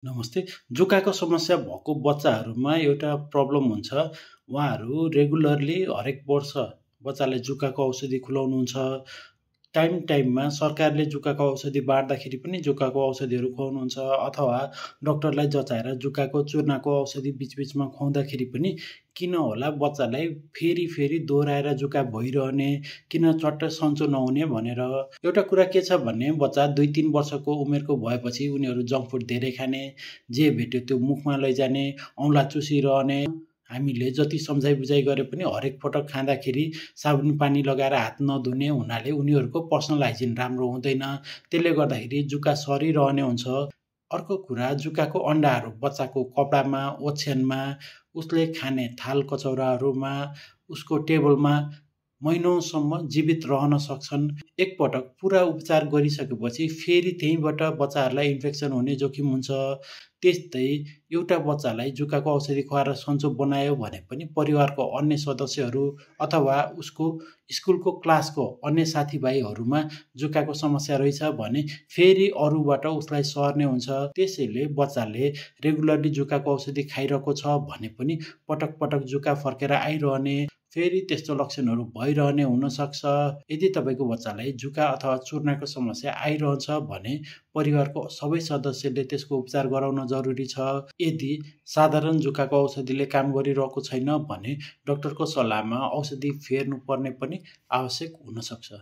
नमस्ते। जुकाको समस्या भएको बच्चाहरूमा एउटा प्रब्लम हुन्छ। उहाँहरू रेगुलरली हरेक वर्ष बच्चालाई जुकाको औषधि खुलाउनुहुन्छ। टाइममा सरकारले जुकाको औषधि बाँड्दाखेरि पनि जुकाको औषधिहरू खुवाउनुहुन्छ अथवा डाक्टरलाई जचाएर जुकाको चूर्णाको औषधि बीचबीचमा खुवाउँदाखेरि पनि किन होला बच्चालाई फेरि दोहोऱ्याएर जुका भइरहने, किन चट्ट सन्चो नहुने भनेर। एउटा कुरा के छ भने बच्चा 2-3 वर्षको उमेरको भएपछि उनीहरू जङ्क फुड धेरै खाने, जे भेट्यो त्यो मुखमा लैजाने, औँला चुसिरहने। हामीले जति सम्झाइ बुझाइ गरे पनि हरेक पटक खाँदाखेरि साबुन पानी लगाएर हात नधुने हुनाले उनीहरूको पर्सनल हाइजिन राम्रो हुँदैन। त्यसले गर्दाखेरि जुका सरिरहने हुन्छ। अर्को कुरा, जुकाको अन्डाहरू बच्चाको कपडामा, ओछ्यानमा, उसले खाने थाल कचौराहरूमा, उसको टेबलमा महिनौसम्म जीवित रहन सक्छन्। एकपटक पुरा उपचार गरिसकेपछि फेरि त्यहीँबाट बच्चाहरूलाई इन्फेक्सन हुने जोखिम हुन्छ। त्यस्तै एउटा बच्चालाई जुकाको औषधि खुवाएर सन्चो बनायो भने पनि परिवारको अन्य सदस्यहरू अथवा उसको स्कुलको क्लासको अन्य साथीभाइहरूमा जुकाको समस्या रहेछ भने फेरि अरूबाट उसलाई सर्ने हुन्छ। त्यसैले बच्चाले रेगुलरली जुकाको औषधि खाइरहेको छ भने पनि पटक जुका फर्केर आइरहने, फेरि त्यस्तो लक्षणहरू भइरहने हुनसक्छ। यदि तपाईँको बच्चालाई जुका अथवा चूर्णाको समस्या आइरहन्छ भने परिवारको सबै सदस्यले त्यसको उपचार गराउन जरुरी छ। यदि साधारण जुकाको औषधिले काम गरिरहेको छैन भने डाक्टरको सल्लाहमा औषधि फेर्नुपर्ने पनि आवश्यक हुन सक्छ।